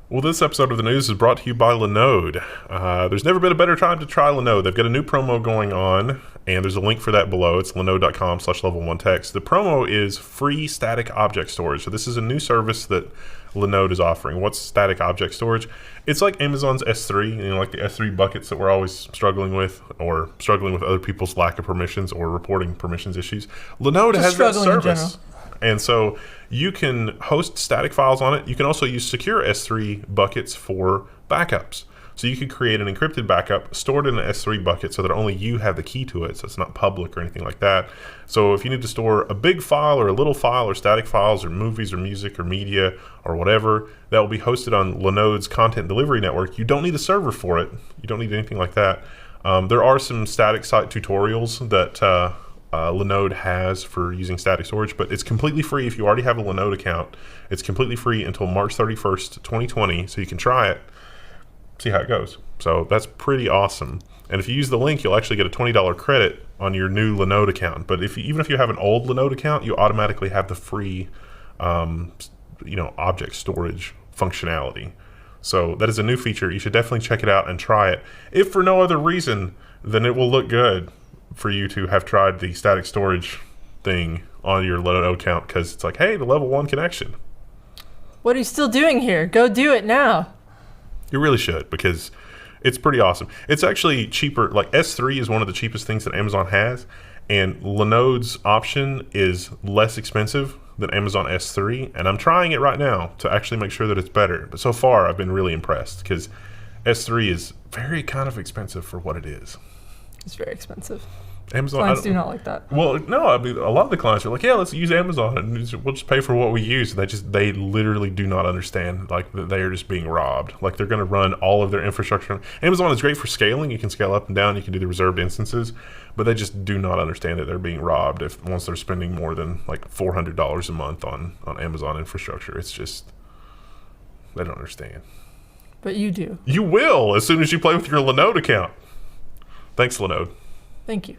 Well, this episode of the news is brought to you by Linode. There's never been a better time to try Linode. They've got a new promo going on, and there's a link for that below. It's linode.com/level1text. The promo is free static object storage. So this is a new service that Linode is offering. What's static object storage? It's like Amazon's S3, like the S3 buckets that we're always struggling with, or struggling with other people's lack of permissions or reporting permissions issues. Linode has that service. And so you can host static files on it. You can also use secure S3 buckets for backups. So you could create an encrypted backup, store it in an S3 bucket so that only you have the key to it, so it's not public or anything like that. So if you need to store a big file or a little file or static files or movies or music or media or whatever, that will be hosted on Linode's content delivery network. You don't need a server for it. You don't need anything like that. There are some static site tutorials that Linode has for using static storage, but it's completely free if you already have a Linode account. It's completely free until March 31st, 2020, so you can try it, see how it goes. So that's pretty awesome. And if you use the link, you'll actually get a $20 credit on your new Linode account. But even if you have an old Linode account, you automatically have the free object storage functionality. So that is a new feature. You should definitely check it out and try it. If for no other reason, then it will look good for you to have tried the static storage thing on your Linode account, because it's like, hey, the level 1 connection. What are you still doing here? Go do it now. You really should, because it's pretty awesome. It's actually cheaper. Like S3 is one of the cheapest things that Amazon has, and Linode's option is less expensive than Amazon S3, and I'm trying it right now to actually make sure that it's better. But so far, I've been really impressed, because S3 is very kind of expensive for what it is. It's very expensive. Amazon clients do not like that. Well, no, I mean, a lot of the clients are like, yeah, let's use Amazon and we'll just pay for what we use. And they literally do not understand, like, that they are just being robbed. Like, they're going to run all of their infrastructure. Amazon is great for scaling. You can scale up and down. You can do the reserved instances, but they just do not understand that they're being robbed once they're spending more than like $400 a month on Amazon infrastructure. It's just, they don't understand. But you do. You will, as soon as you play with your Linode account. Thanks, Linode. Thank you.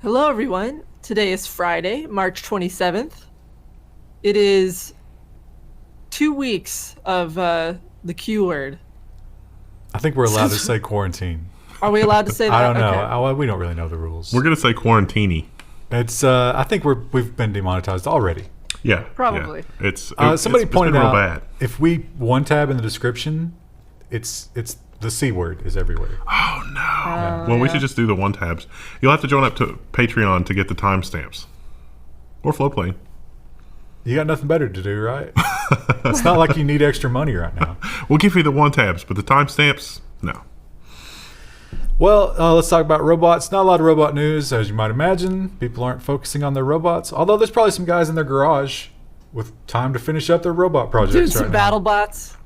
Hello, everyone. Today is Friday, March 27th. It is 2 weeks of the Q word. I think we're allowed to say quarantine. Are we allowed to say that? I don't know. Okay. We don't really know the rules. We're going to say quarantini. It's. I think we've been demonetized already. Yeah, probably. Yeah. Somebody pointed been real out bad. If we one tab in the description, it's the C word is everywhere. Oh no! Well, we should just do the one tabs. You'll have to join up to Patreon to get the timestamps, or Flowplane. You got nothing better to do, right? It's not like you need extra money right now. We'll give you the one tabs, but the timestamps, no. Well, let's talk about robots. Not a lot of robot news, as you might imagine. People aren't focusing on their robots, although there's probably some guys in their garage with time to finish up their robot projects Doing right some now. battle bots.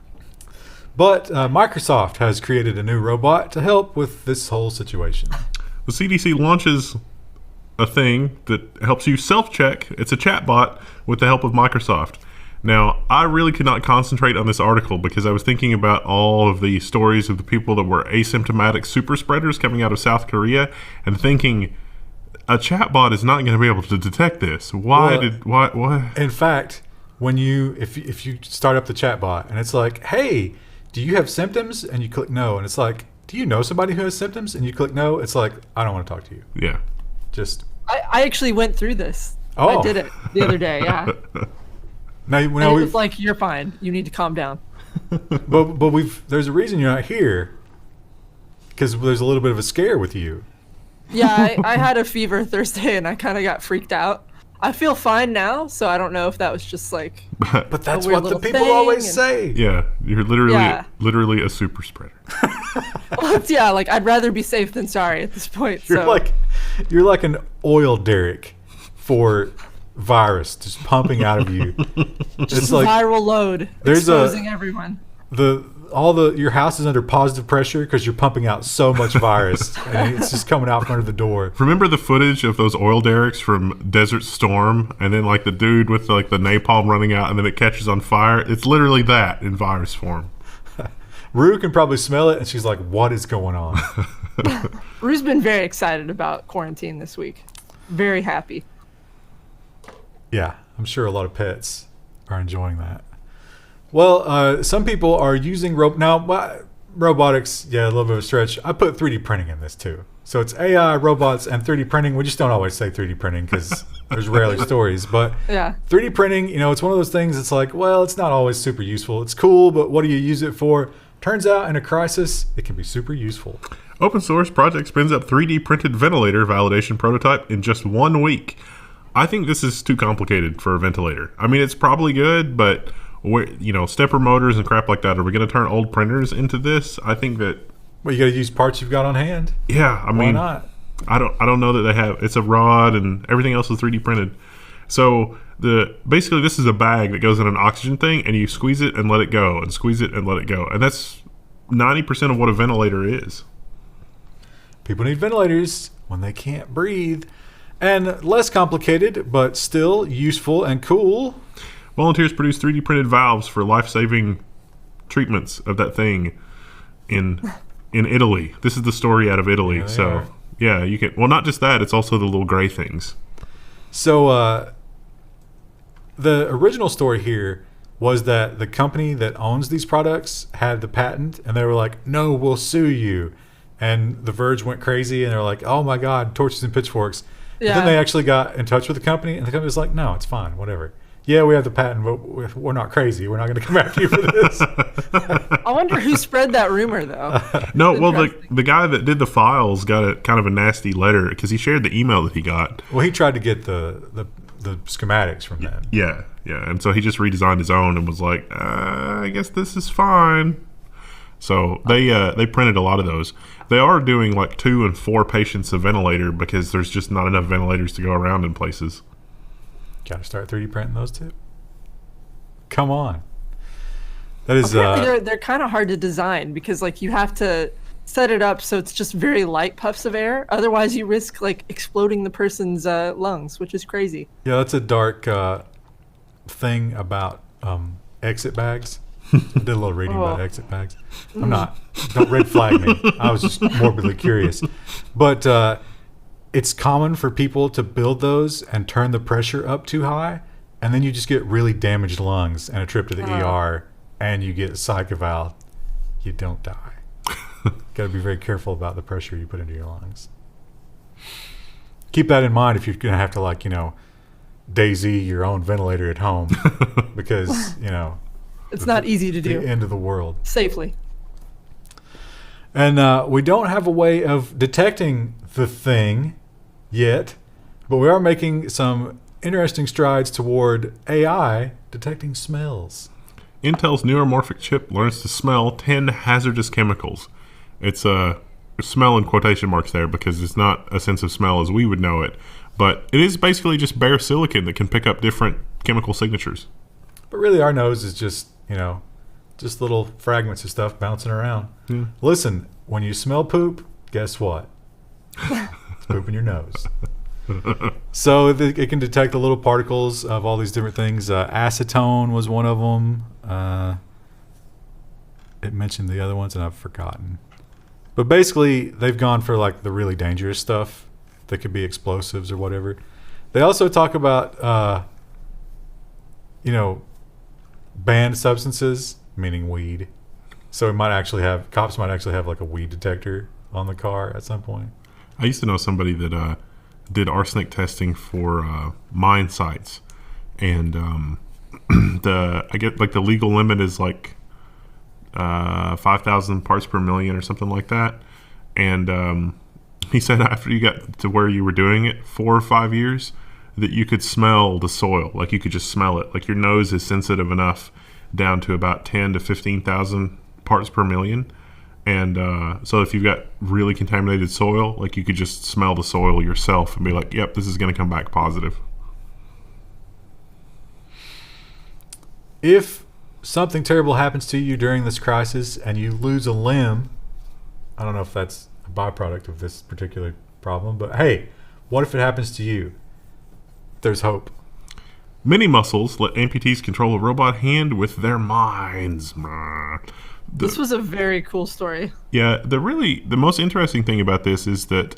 But Microsoft has created a new robot to help with this whole situation. The CDC launches a thing that helps you self-check. It's a chatbot with the help of Microsoft. Now, I really could not concentrate on this article because I was thinking about all of the stories of the people that were asymptomatic super spreaders coming out of South Korea and thinking a chatbot is not going to be able to detect this. Why? In fact, when if you start up the chatbot and it's like, hey, do you have symptoms? And you click no. And it's like, do you know somebody who has symptoms? And you click no. It's like, I don't want to talk to you. Yeah. Just. I actually went through this. Oh. I did it the other day, yeah. Now it was like, you're fine. You need to calm down. but there's a reason you're not here, because there's a little bit of a scare with you. Yeah, I had a fever Thursday and I kind of got freaked out. I feel fine now, so I don't know if that was just like. But that's what the people always say. Yeah, you're literally a super spreader. Well, yeah, like I'd rather be safe than sorry at this point. You're like an oil derrick for virus just pumping out of you. Just like viral load. There's exposing everyone. Your house is under positive pressure because you're pumping out so much virus and it's just coming out from under the door. Remember the footage of those oil derricks from Desert Storm, and then like the dude with like the napalm running out and then it catches on fire? It's literally that in virus form. Rue can probably smell it and she's like, what is going on? Rue's been very excited about quarantine this week. very happy. Yeah, I'm sure a lot of pets are enjoying that. Well, some people are using robotics. Yeah, a little bit of a stretch. I put 3D printing in this too. So it's AI, robots, and 3D printing. We just don't always say 3D printing because there's rarely stories. But Yeah. 3D printing, it's one of those things. It's like, well, it's not always super useful. It's cool, but what do you use it for? Turns out in a crisis, it can be super useful. Open source project spins up 3D printed ventilator validation prototype in just 1 week. I think this is too complicated for a ventilator. I mean, it's probably good, but stepper motors and crap like that. Are we going to turn old printers into this? I think that. Well, you got to use parts you've got on hand. Yeah, I mean, why not? I don't know that they have. It's a rod and everything else is 3D printed. So basically this is a bag that goes in an oxygen thing, and you squeeze it and let it go, and squeeze it and let it go, and that's 90% of what a ventilator is. People need ventilators when they can't breathe. And less complicated, but still useful and cool. Volunteers produce 3D printed valves for life-saving treatments of that thing in Italy. This is the story out of Italy. Yeah, so yeah, you can. Well, not just that; it's also the little gray things. So the original story here was that the company that owns these products had the patent, and they were like, "No, we'll sue you." And The Verge went crazy, and they're like, "Oh my God, torches and pitchforks." But then they actually got in touch with the company, and the company was like, "No, it's fine, whatever. Yeah, we have the patent, but we're not crazy. We're not going to come after you for this." I wonder who spread that rumor, though. No, well, the guy that did the files got a kind of a nasty letter because he shared the email that he got. Well, he tried to get the schematics from them. Yeah, and so he just redesigned his own and was like, I guess this is fine. So they printed a lot of those. They are doing like 2 and 4 patients a ventilator because there's just not enough ventilators to go around in places. Got to start 3D printing those too. Come on. That is apparently they're kind of hard to design because like you have to set it up so it's just very light puffs of air. Otherwise, you risk like exploding the person's lungs, which is crazy. Yeah, that's a dark thing about exit bags. I did a little reading about exit bags. Don't red flag me. I was just morbidly curious. But it's common for people to build those and turn the pressure up too high, and then you just get really damaged lungs and a trip to the ER, and you get psych eval. You don't die. Got to be very careful about the pressure you put into your lungs. Keep that in mind if you're going to have to DayZ your own ventilator at home because, it's not easy to do. The end of the world. Safely. And we don't have a way of detecting the thing yet, but we are making some interesting strides toward AI detecting smells. Intel's neuromorphic chip learns to smell 10 hazardous chemicals. It's a smell in quotation marks there because it's not a sense of smell as we would know it, but it is basically just bare silicon that can pick up different chemical signatures. But really our nose is just little fragments of stuff bouncing around. Yeah. Listen, when you smell poop, guess what? It's poop in your nose. So it can detect the little particles of all these different things. Acetone was one of them. It mentioned the other ones, and I've forgotten. But basically, they've gone for the really dangerous stuff that could be explosives or whatever. They also talk about, banned substances, meaning weed. So cops might actually have a weed detector on the car at some point. I used to know somebody that did arsenic testing for mine sites, and the legal limit is 5,000 parts per million or something like that. And he said after you got to where you were doing it 4 or 5 years, that you could smell the soil, you could just smell it. Your nose is sensitive enough down to about 10 to 15,000 parts per million. And so if you've got really contaminated soil, you could just smell the soil yourself and be like, yep, this is going to come back positive. If something terrible happens to you during this crisis and you lose a limb, I don't know if that's a byproduct of this particular problem, but hey, what if it happens to you? There's hope. Mini muscles let amputees control a robot hand with their minds. This was a very cool story. Yeah, the most interesting thing about this is that,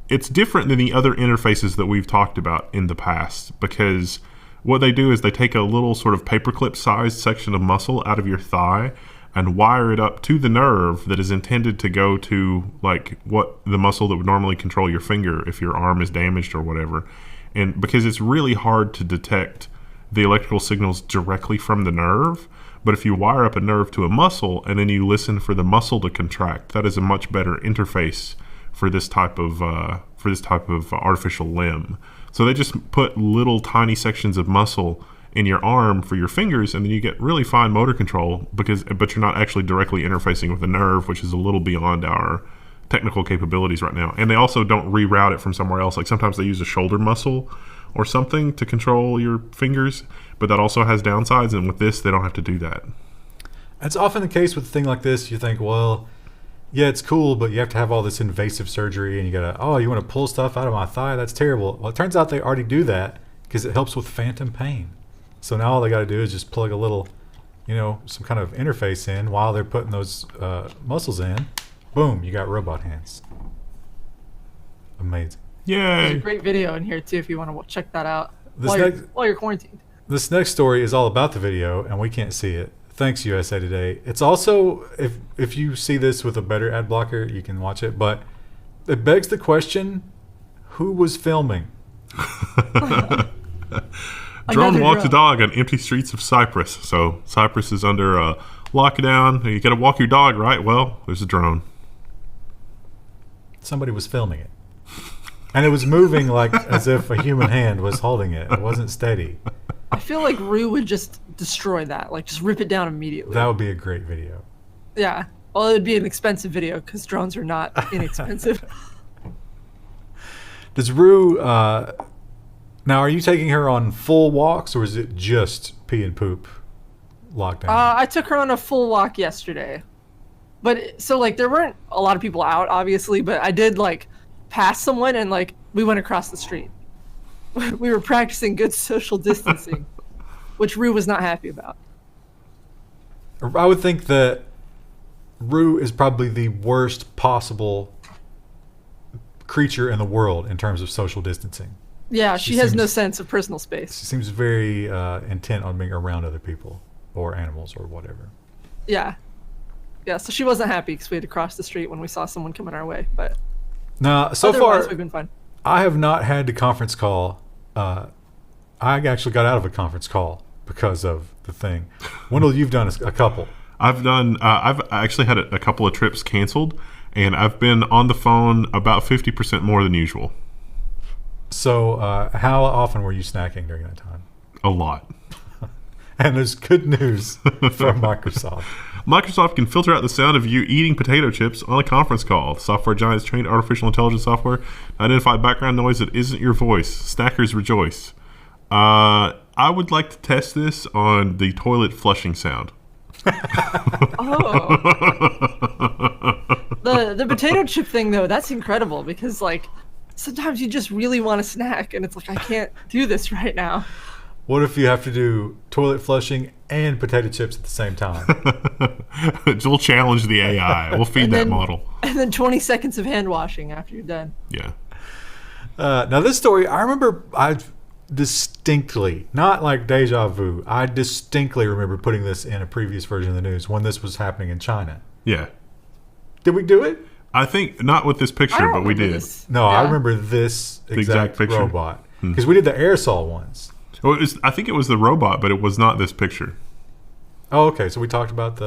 it's different than the other interfaces that we've talked about in the past, because what they do is they take a little sort of paperclip sized section of muscle out of your thigh and wire it up to the nerve that is intended to go to like what the muscle that would normally control your finger if your arm is damaged or whatever. And because it's really hard to detect the electrical signals directly from the nerve, but if you wire up a nerve to a muscle and then you listen for the muscle to contract, that is a much better interface for this type of artificial limb. So they just put little tiny sections of muscle in your arm for your fingers, and then you get really fine motor control but you're not actually directly interfacing with the nerve, which is a little beyond our technical capabilities right now. And they also don't reroute it from somewhere else. Like sometimes they use a shoulder muscle or something to control your fingers, but that also has downsides, and with this they don't have to do that. It's often the case with a thing like this. You think, well, yeah, it's cool, but you have to have all this invasive surgery, and you gotta, you want to pull stuff out of my thigh? That's terrible. Well, it turns out they already do that because it helps with phantom pain. So now all they got to do is just plug a little, some kind of interface in while they're putting those muscles in. Boom, you got robot hands. Amazing. Yay! There's a great video in here too if you want to check that out while you're quarantined. This next story is all about the video, and we can't see it. Thanks, USA Today. It's also, if you see this with a better ad blocker, you can watch it. But it begs the question, who was filming? Drone walks a dog on empty streets of Cyprus. So Cyprus is under lockdown. You got to walk your dog, right? Well, there's a drone. Somebody was filming it. And it was moving like as if a human hand was holding it. It wasn't steady. I feel like Rue would just destroy that, like just rip it down immediately. That would be a great video. Yeah. Well, it would be an expensive video because drones are not inexpensive. Does Rue, now are you taking her on full walks, or is it just pee and poop lockdown? I took her on a full walk yesterday. But so like there weren't a lot of people out, obviously, but I did like pass someone and like we went across the street. We were practicing good social distancing, which Rue was not happy about. I would think that Rue is probably the worst possible creature in the world in terms of social distancing. Yeah, she has no sense of personal space. She seems very intent on being around other people or animals or whatever. Yeah. Yeah, so she wasn't happy because we had to cross the street when we saw someone coming our way. But now, so otherwise, far, we've been fine. I have not had the conference call. I actually got out of a conference call because of the thing. Wendell, you've done a couple. I've actually had a couple of trips canceled, and I've been on the phone about 50% more than usual. So how often were you snacking during that time? A lot. And there's good news from Microsoft. Microsoft can filter out the sound of you eating potato chips on a conference call. The software giants trained artificial intelligence software to identify background noise that isn't your voice. Snackers rejoice. I would like to test this on the toilet flushing sound. Oh. The potato chip thing, though, that's incredible because, like, sometimes you just really want a snack and it's like, I can't do this right now. What if you have to do toilet flushing and potato chips at the same time? We'll challenge the AI. We'll feed that model. And then 20 seconds of hand washing after you're done. Yeah. Now this story, I remember I distinctly, not like deja vu, I distinctly remember putting this in a previous version of the news when this was happening in China. Yeah. Did we do it? I think not with this picture, but we did. No, yeah. I remember this exact picture. Robot. Because we did the aerosol ones. Well, I think it was the robot, but it was not this picture. Oh, okay. So we talked about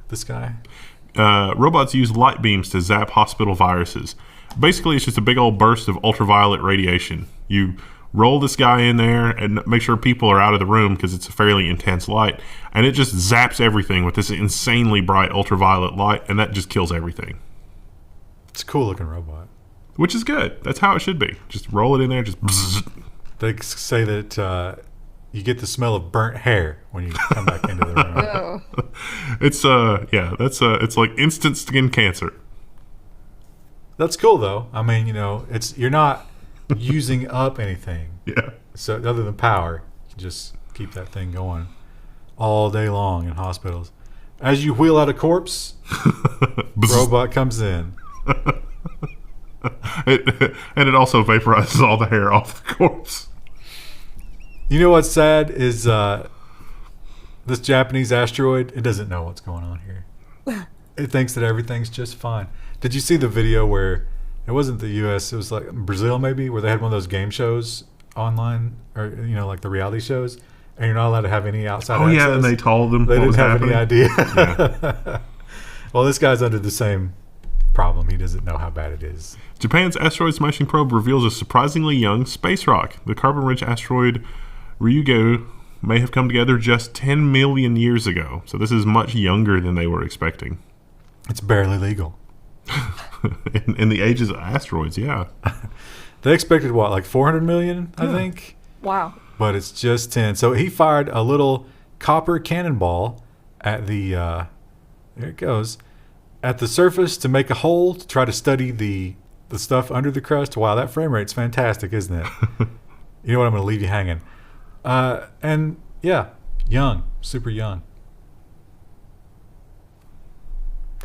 this guy. Robots use light beams to zap hospital viruses. Basically, it's just a big old burst of ultraviolet radiation. You roll this guy in there and make sure people are out of the room because it's a fairly intense light, and it just zaps everything with this insanely bright ultraviolet light, and that just kills everything. It's a cool looking robot. Which is good. That's how it should be. Just roll it in there, just bzzz. They say that you get the smell of burnt hair when you come back into the room. Oh. It's it's like instant skin cancer. That's cool though. I mean, you're not using up anything. Yeah. So other than power, you just keep that thing going all day long in hospitals. As you wheel out a corpse, robot comes in. And it also vaporizes all the hair off the corpse. You know what's sad is this Japanese asteroid, it doesn't know what's going on here. It thinks that everything's just fine. Did you see the video where it wasn't the US, it was like Brazil maybe, where they had one of those game shows online, or like the reality shows, and you're not allowed to have any outside access? Yeah, and they told them they what didn't was have happening. any idea. Yeah. Well, this guy's under the same problem. He doesn't know how bad it is. Japan's asteroid smashing probe reveals a surprisingly young space rock. The carbon-rich asteroid Ryugu may have come together just 10 million years ago. So this is much younger than they were expecting. It's barely legal. in the ages of asteroids, yeah. They expected what, like 400 million, I think? Wow. But it's just 10. So he fired a little copper cannonball at the, there it goes, at the surface to make a hole to try to study the stuff under the crust. Wow, that frame rate's fantastic, isn't it? You know what? I'm going to leave you hanging. And yeah, young, super young.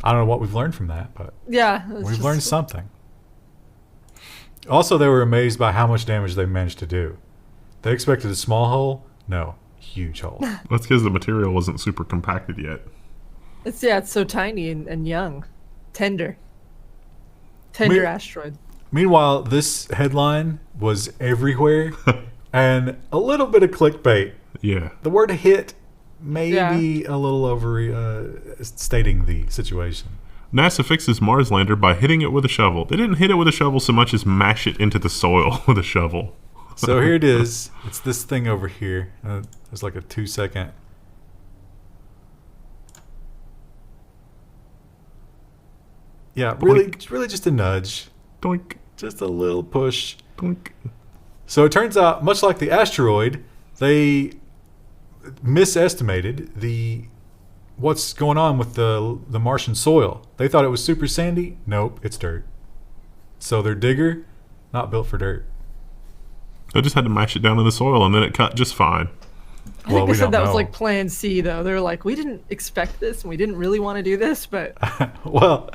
I don't know what we've learned from that, but Yeah. we've learned something. Also, they were amazed by how much damage they managed to do. They expected a small hole. No, huge hole. That's because the material wasn't super compacted yet. It's so tiny and young. Tender Me- asteroid. Meanwhile, this headline was everywhere and a little bit of clickbait. Yeah. The word hit may be a little stating the situation. NASA fixes Mars lander by hitting it with a shovel. They didn't hit it with a shovel so much as mash it into the soil with a shovel. So here it is. It's this thing over here. There's like a 2-second. Yeah, really just a nudge. Doink, Just a little push. doink. So it turns out, much like the asteroid, they misestimated what's going on with the Martian soil. They thought it was super sandy. Nope, it's dirt. So their digger, not built for dirt. They just had to mash it down in the soil and then it cut just fine. I think they said that was like plan C, though. They were like, we didn't expect this and we didn't really want to do this, but Well,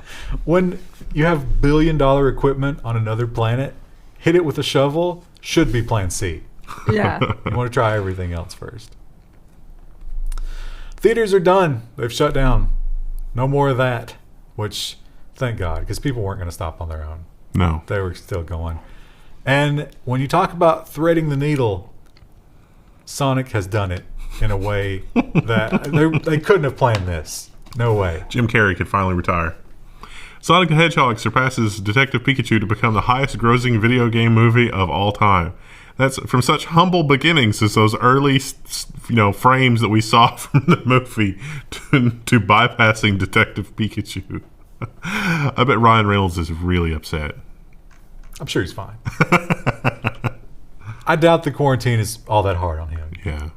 when you have billion-dollar equipment on another planet, hit it with a shovel should be plan C. yeah. You want to try everything else first. Theaters are done. They've shut down. No more of that, which, thank God, because people weren't going to stop on their own. No. They were still going. And when you talk about threading the needle, Sonic has done it in a way that they couldn't have planned this. No way. Jim Carrey could finally retire. Sonic the Hedgehog surpasses Detective Pikachu to become the highest grossing video game movie of all time. That's from such humble beginnings as those early, frames that we saw from the movie to bypassing Detective Pikachu. I bet Ryan Reynolds is really upset. I'm sure he's fine. I doubt the quarantine is all that hard on him. Yeah.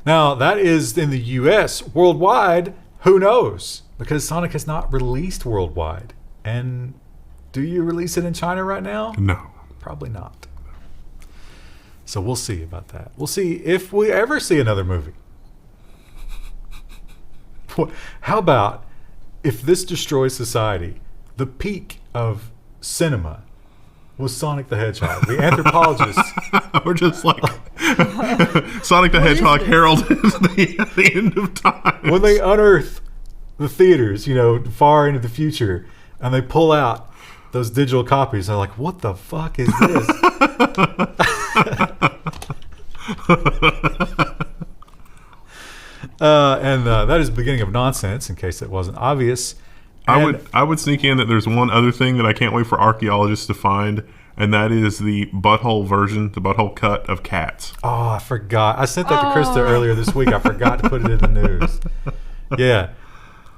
Now, that is in the US. Worldwide, who knows? Because Sonic has not released worldwide. And do you release it in China right now? No. Probably not. So we'll see about that. We'll see if we ever see another movie. How about if this destroys society, the peak of cinema was Sonic the Hedgehog. The anthropologists. We're just like Sonic the Hedgehog heralded the end of time. When they unearth the theaters, far into the future, and they pull out those digital copies, they're like, what the fuck is this? And that is the beginning of nonsense, in case it wasn't obvious. I would sneak in that there's one other thing that I can't wait for archaeologists to find, and that is the butthole version, the butthole cut of cats. Oh, I forgot. I sent that to Krista earlier this week. I forgot to put it in the news. Yeah.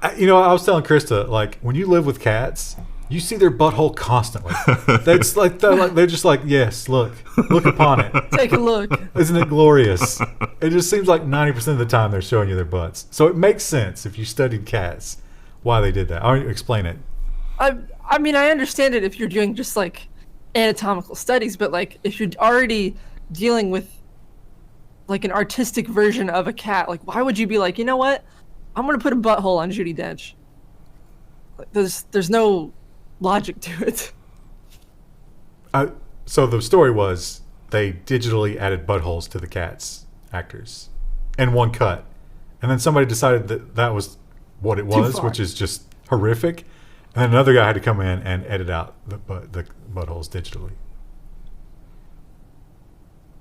I was telling Krista, like, when you live with cats, you see their butthole constantly. They're just like, yes, look upon it. Take a look. Isn't it glorious? It just seems like 90% of the time they're showing you their butts. So it makes sense if you studied cats why they did that. I'll explain it. I mean, I understand it if you're doing just like anatomical studies, but like if you're already dealing with like an artistic version of a cat, like why would you be like, you know what? I'm gonna put a butthole on Judi Dench. Like, there's no logic to it. So the story was they digitally added buttholes to the cats actors in one cut, and then somebody decided that was what it was, which is just horrific. And then another guy had to come in and edit out the buttholes digitally.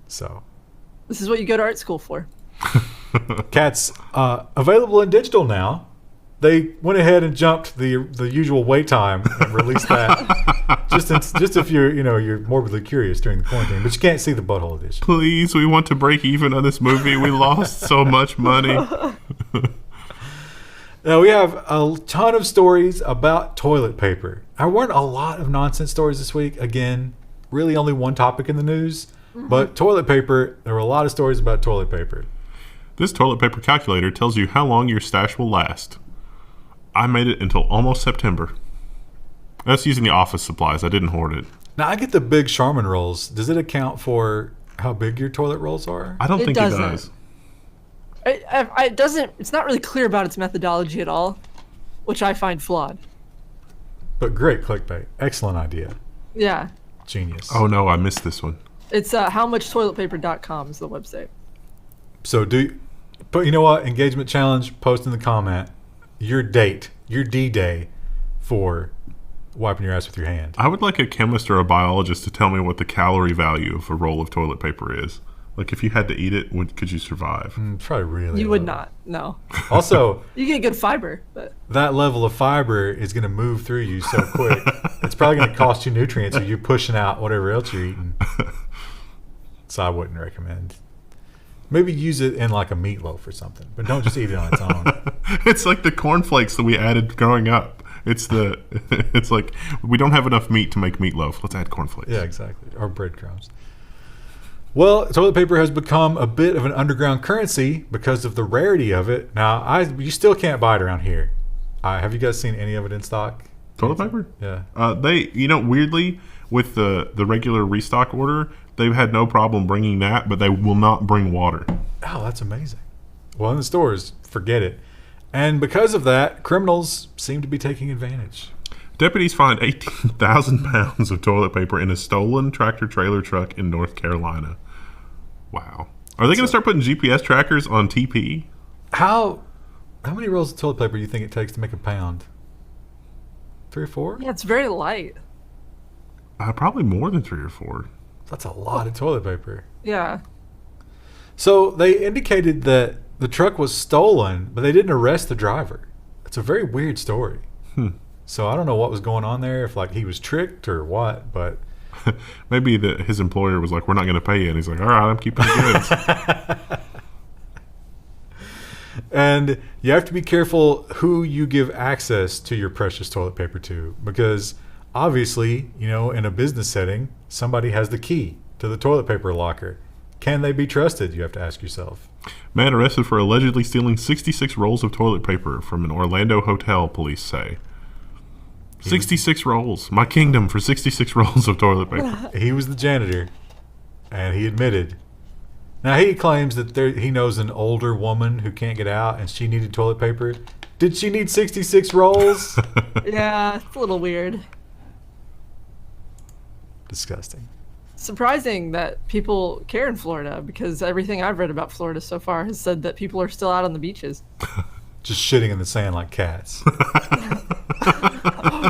So This is what you go to art school for. Cats available in digital now. They went ahead and jumped the usual wait time and released that just if you're morbidly curious during the quarantine, but you can't see the butthole edition. Please, we want to break even on this movie. We lost so much money. Now we have a ton of stories about toilet paper. There weren't a lot of nonsense stories this week. Again, really only one topic in the news, but toilet paper. There were a lot of stories about toilet paper. This toilet paper calculator tells you how long your stash will last. I made it until almost September. That's using the office supplies. I didn't hoard it. Now I get the big Charmin rolls. Does it account for how big your toilet rolls are? I don't think doesn't. it does. It doesn't. It's not really clear about its methodology at all, which I find flawed. But great clickbait. Excellent idea. Yeah. Genius. Oh no, I missed this one. It's howmuchtoiletpaper.com is the website. So but you know what? Engagement challenge, post in the comment your date, your D-Day for wiping your ass with your hand. I would like a chemist or a biologist to tell me what the calorie value of a roll of toilet paper is. Like, if you had to eat it, could you survive? Probably really You low. would not. No. Also, You get good fiber, but that level of fiber is going to move through you so quick. It's probably going to cost you nutrients or you pushing out whatever else you're eating. So I wouldn't recommend. Maybe use it in like a meatloaf or something, but don't just eat it on its own. It's like the cornflakes that we added growing up. It's like, we don't have enough meat to make meatloaf. Let's add cornflakes. Yeah, exactly. Or breadcrumbs. Well, toilet paper has become a bit of an underground currency because of the rarity of it. Now, you still can't buy it around here. Have you guys seen any of it in stock? Toilet paper? Yeah. They, weirdly, with the regular restock order, they've had no problem bringing that, but they will not bring water. Oh, that's amazing. Well, in the stores, forget it. And because of that, criminals seem to be taking advantage. Deputies find 18,000 pounds of toilet paper in a stolen tractor-trailer truck in North Carolina. Wow. Are they going to start putting GPS trackers on TP? How many rolls of toilet paper do you think it takes to make a pound? 3 or 4? yeah, it's very light. Probably more than 3 or 4. That's a lot of toilet paper. Yeah. So they indicated that the truck was stolen, but they didn't arrest the driver. It's a very weird story. So I don't know what was going on there, if like he was tricked or what, but Maybe his employer was like, we're not going to pay you. And he's like, all right, I'm keeping the goods. And you have to be careful who you give access to your precious toilet paper to, because obviously, in a business setting, somebody has the key to the toilet paper locker. Can they be trusted? You have to ask yourself. Man arrested for allegedly stealing 66 rolls of toilet paper from an Orlando hotel, police say. 66 rolls. My kingdom for 66 rolls of toilet paper. He was the janitor, and he admitted. Now, he claims that he knows an older woman who can't get out, and she needed toilet paper. Did she need 66 rolls? Yeah, it's a little weird. Disgusting. Surprising that people care in Florida, because everything I've read about Florida so far has said that people are still out on the beaches. Just shitting in the sand like cats.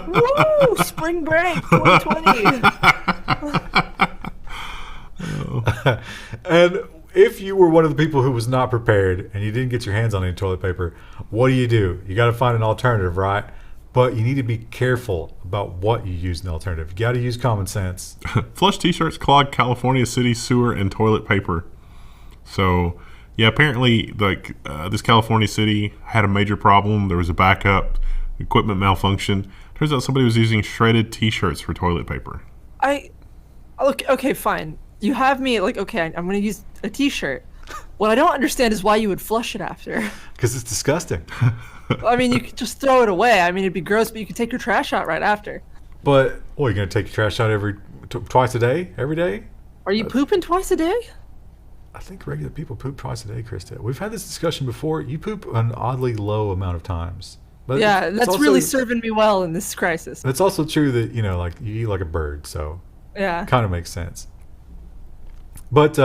Woo! Spring break 2020. And if you were one of the people who was not prepared and you didn't get your hands on any toilet paper, what do? You got to find an alternative, right? But you need to be careful about what you use in the alternative. You got to use common sense. Flush t-shirts clog California city sewer and toilet paper. So, yeah, apparently, this California city had a major problem. There was a backup, equipment malfunction. Turns out somebody was using shredded t-shirts for toilet paper. Okay, fine. You have me okay, I'm going to use a t-shirt. What I don't understand is why you would flush it after. Because it's disgusting. I mean, you could just throw it away. I mean, it'd be gross, but you could take your trash out right after. But, you're going to take your trash out twice a day? Every day? Are you pooping twice a day? I think regular people poop twice a day, Krista. We've had this discussion before. You poop an oddly low amount of times. But Yeah, it's that's also, really serving me well in this crisis. It's also true that, you eat like a bird, so Yeah. Kind of makes sense. But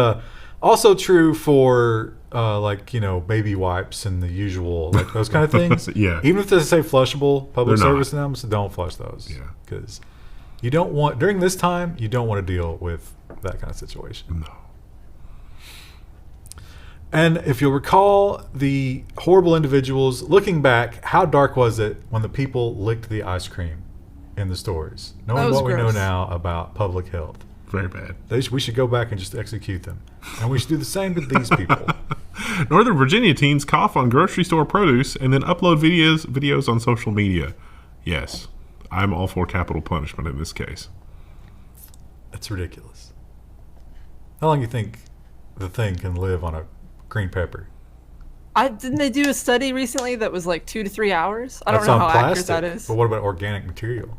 also true for like, baby wipes and the usual, like those kind of things. Yeah. Even if they say flushable public They're not. service announcements, don't flush those. Yeah. Because you don't want, during this time, you don't want to deal with that kind of situation. No. And if you'll recall, the horrible individuals, looking back, how dark was it when the people licked the ice cream in the stores? Knowing what we know gross. now about public health. Very bad. We should go back and just execute them. And we should do the same to these people. Northern Virginia teens cough on grocery store produce and then upload videos on social media. Yes, I'm all for capital punishment in this case. That's ridiculous. How long do you think the thing can live on a green pepper? Didn't they do a study recently that was like 2 to 3 hours? I don't That's know on how accurate plastic. that is. But what about organic material?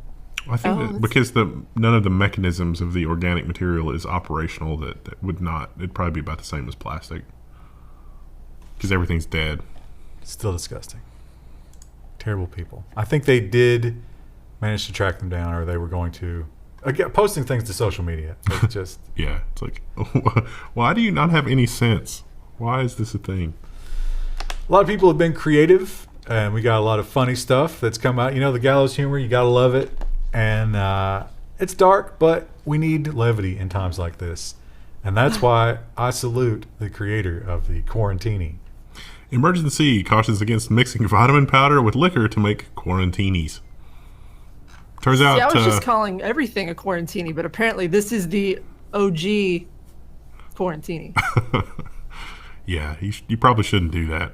I think Oh, that because none of the mechanisms of the organic material is operational, that would not. It'd probably be about the same as plastic because everything's dead. Still disgusting. Terrible people. I think they did manage to track them down, or they were going to. Again, posting things to social media. It's just Yeah, it's like, why do you not have any sense? Why is this a thing? a lot of people have been creative, and we got a lot of funny stuff that's come out. The gallows humor, you gotta love it. And it's dark, but we need levity in times like this. And that's why I salute the creator of the Quarantini. Emergency cautions against mixing vitamin powder with liquor to make quarantinis. Turns out, See, I was just calling everything a quarantini, but apparently this is the OG quarantini. yeah, you probably shouldn't do that.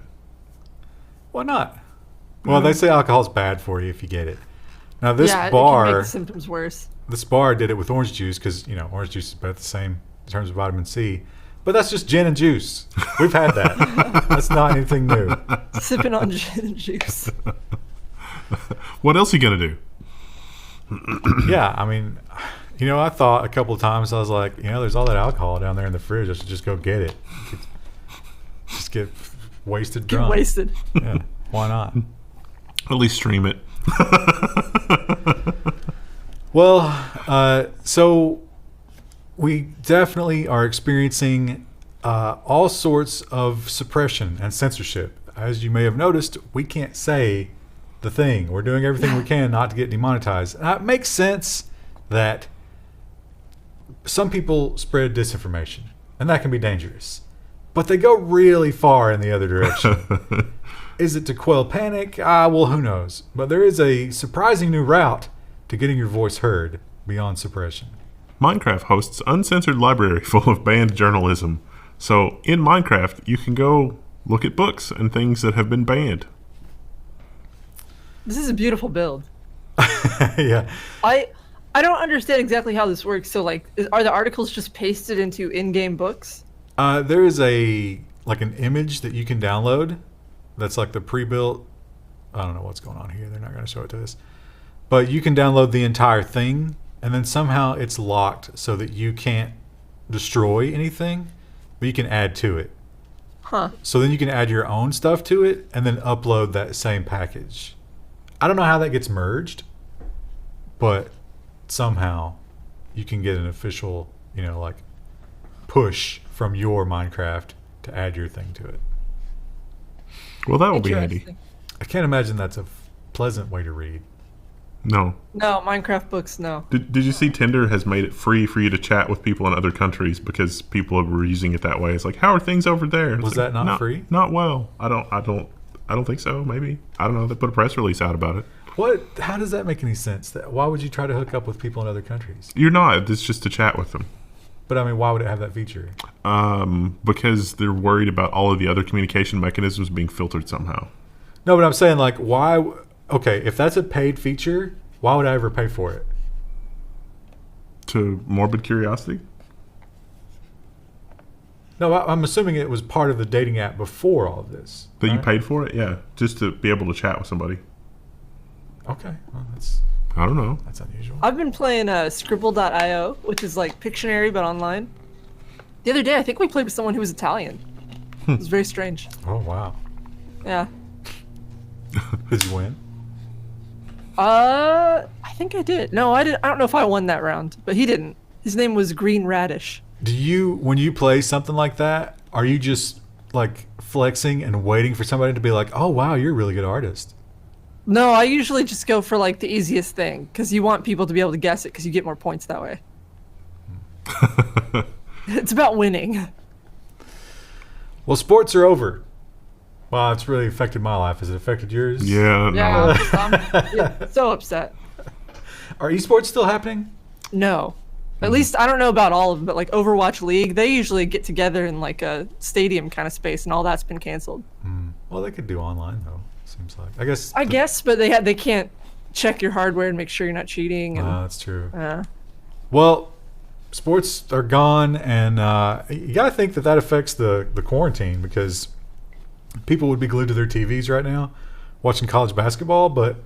Why not? Well, they say alcohol's bad for you if you get it. Now this It can bar, make the symptoms worse. this bar did it with orange juice because orange juice is about the same in terms of vitamin C. But that's just gin and juice. We've had that. That's not anything new. Sipping on gin and juice. What else are you gonna do? Yeah, I mean, I thought a couple of times, I was like, there's all that alcohol down there in the fridge. I should just go get it. Just get wasted Get drunk. wasted. Yeah, why not? At least stream it. Well, so we definitely are experiencing all sorts of suppression and censorship. As you may have noticed, we can't say the thing. We're doing everything we can not to get demonetized. And it makes sense that some people spread disinformation, and that can be dangerous. But they go really far in the other direction. Is it to quell panic? Well, who knows? But there is a surprising new route to getting your voice heard beyond suppression. Minecraft hosts uncensored library full of banned journalism. So in Minecraft, you can go look at books and things that have been banned. This is a beautiful build. Yeah. I don't understand exactly how this works. So, like, are the articles just pasted into in-game books? There is an image that you can download that's like the pre-built. I don't know what's going on here. They're not going to show it to us. But you can download the entire thing, and then somehow it's locked so that you can't destroy anything, but you can add to it. Huh. So then you can add your own stuff to it and then upload that same package. I don't know how that gets merged, but somehow you can get an official, push from your Minecraft to add your thing to it. Well, that will be handy. Interesting. I can't imagine that's a pleasant way to read. No. No, Minecraft books, no. Did you see Tinder has made it free for you to chat with people in other countries because people were using it that way? It's like, how are things over there? It's Was like, that not free? Not well. I don't think so. Maybe. I don't know. They put a press release out about it. How does that make any sense? Why would you try to hook up with people in other countries? You're not. It's just to chat with them. But I mean, why would it have that feature? Because they're worried about all of the other communication mechanisms being filtered somehow. No, but I'm saying why? Okay, if that's a paid feature, why would I ever pay for it? To morbid curiosity? No, I'm assuming it was part of the dating app before all of this. That you right? paid for it? Yeah. Just to be able to chat with somebody. Okay, well, I don't know. that's unusual. I've been playing Scribble.io, which is like Pictionary but online. The other day, I think we played with someone who was Italian. It was very strange. Oh wow! Yeah. Did you win? I think I did. No, I didn't. I don't know if I won that round, but he didn't. His name was Green Radish. Do you, when you play something like that, are you just like flexing and waiting for somebody to be like, "Oh wow, you're a really good artist"? No, I usually just go for like the easiest thing because you want people to be able to guess it because you get more points that way. It's about winning. Well, sports are over. Wow, it's really affected my life. Has it affected yours? Yeah. Yeah, No. I'm so upset. Are esports still happening? No. At least I don't know about all of them, but like Overwatch League, they usually get together in like a stadium kind of space, and all that's been canceled. Well, they could do online though. Seems like. I guess. But they can't check your hardware and make sure you're not cheating. And, That's true. uh, Well, sports are gone, and you got to think that affects the quarantine because people would be glued to their TVs right now watching college basketball, but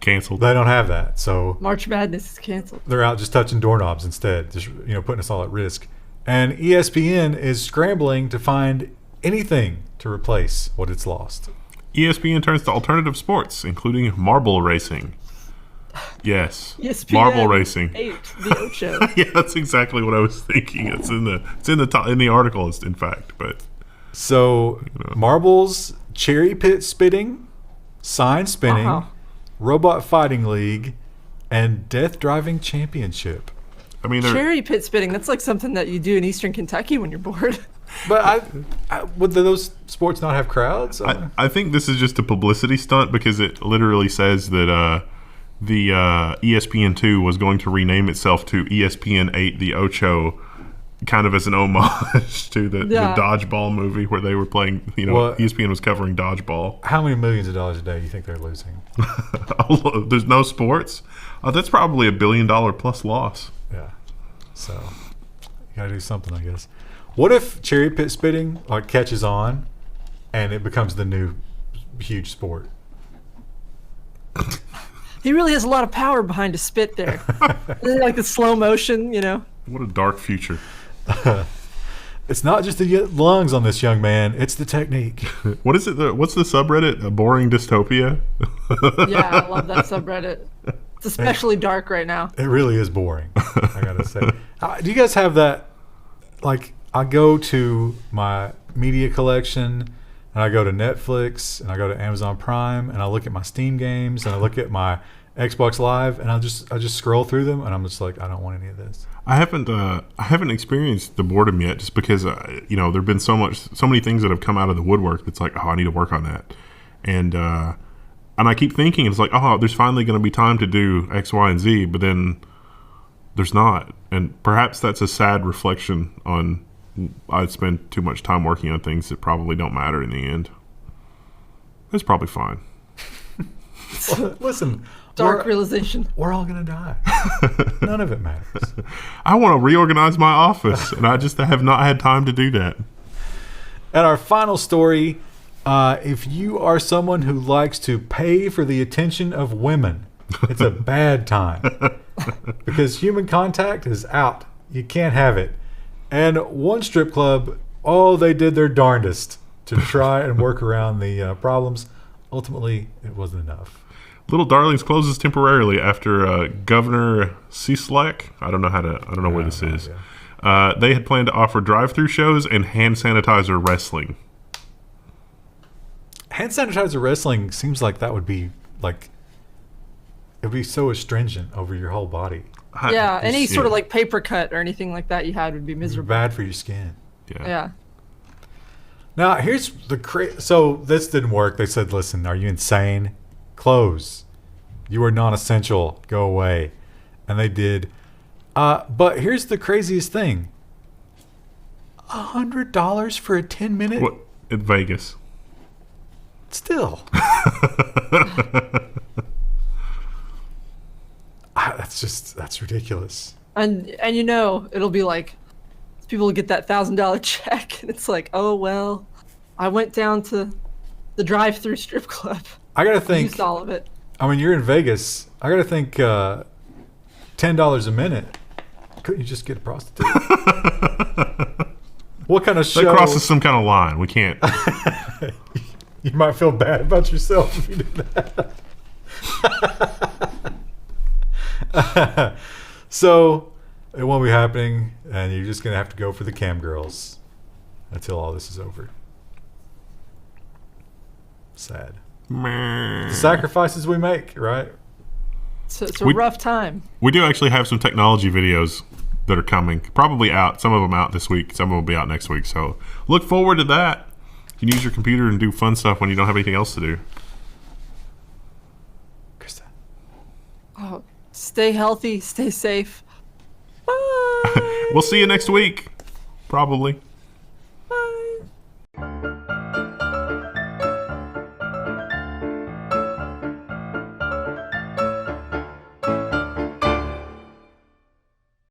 Canceled. they don't have that. So March Madness is canceled. they're out just touching doorknobs instead, just putting us all at risk. And ESPN is scrambling to find anything to replace what it's lost. ESPN turns to alternative sports, including marble racing. Yes, ESPN marble racing. 8, the Ocho. Yeah, that's exactly what I was thinking. It's in the article, in fact. But So marbles, cherry pit spitting, sign spinning, Uh-huh. robot fighting league, and death driving championship. I mean, Cherry pit spitting, that's like something that you do in Eastern Kentucky when you're bored. But would those sports not have crowds? I think this is just a publicity stunt because it literally says that the ESPN2 was going to rename itself to ESPN8 the Ocho, kind of as an homage to the dodgeball movie where they were playing, ESPN was covering dodgeball. How many millions of dollars a day do you think they're losing? There's no sports? That's probably $1 billion plus loss. Yeah. So you got to do something, I guess. What if cherry pit spitting catches on and it becomes the new huge sport? He really has a lot of power behind his spit there. Like the slow motion, What a dark future. It's not just the lungs on this young man; it's the technique. What is it? What's the subreddit? A boring dystopia? Yeah, I love that subreddit. It's especially dark right now. It really is boring, I gotta say. Do you guys have that? Like, I go to my media collection, and I go to Netflix, and I go to Amazon Prime, and I look at my Steam games, and I look at my Xbox Live, and I just scroll through them, and I'm just like, I don't want any of this. I haven't experienced the boredom yet, just because there've been so many things that have come out of the woodwork that's like, oh, I need to work on that, and I keep thinking it's like, oh, there's finally going to be time to do X, Y, and Z, but then there's not, and perhaps that's a sad reflection on I'd spend too much time working on things that probably don't matter in the end. It's probably fine. Listen, Dark realization. We're all gonna die. None of it matters. I want to reorganize my office, and I just have not had time to do that. And our final story, if you are someone who likes to pay for the attention of women, it's a bad time. Because human contact is out. You can't have it. And one strip club, they did their darndest to try and work around the problems. Ultimately, it wasn't enough. Little Darlings closes temporarily after Governor Sisolak. I don't know where this is. They had planned to offer drive-through shows and hand sanitizer wrestling. Hand sanitizer wrestling seems like that would be it'd be so astringent over your whole body. Yeah, any sort of like paper cut or anything like that you had would be miserable. Bad for your skin. Yeah. Now, here's so this didn't work. They said, listen, are you insane? Close. You are non-essential. Go away. And they did. But here's the craziest thing. $100 for a 10-minute? What? In Vegas. Still. That's ridiculous. And it'll be like people will get that $1,000 check, and it's like, oh well, I went down to the drive-through strip club. I gotta think. Used all of it. I mean, you're in Vegas. I gotta think. $10 a minute. Couldn't you just get a prostitute? What kind of show? That crosses some kind of line. We can't. You might feel bad about yourself if you do that. So It won't be happening, and you're just gonna have to go for the cam girls until all this is over. Sad. The sacrifices we make, right? So it's a rough time. We do actually have some technology videos that are coming, probably out. Some of them out this week. Some of them will be out next week. So look forward to that. You can use your computer and do fun stuff when you don't have anything else to do. Krista. Oh, stay healthy, stay safe. Bye. We'll see you next week. Probably. Bye.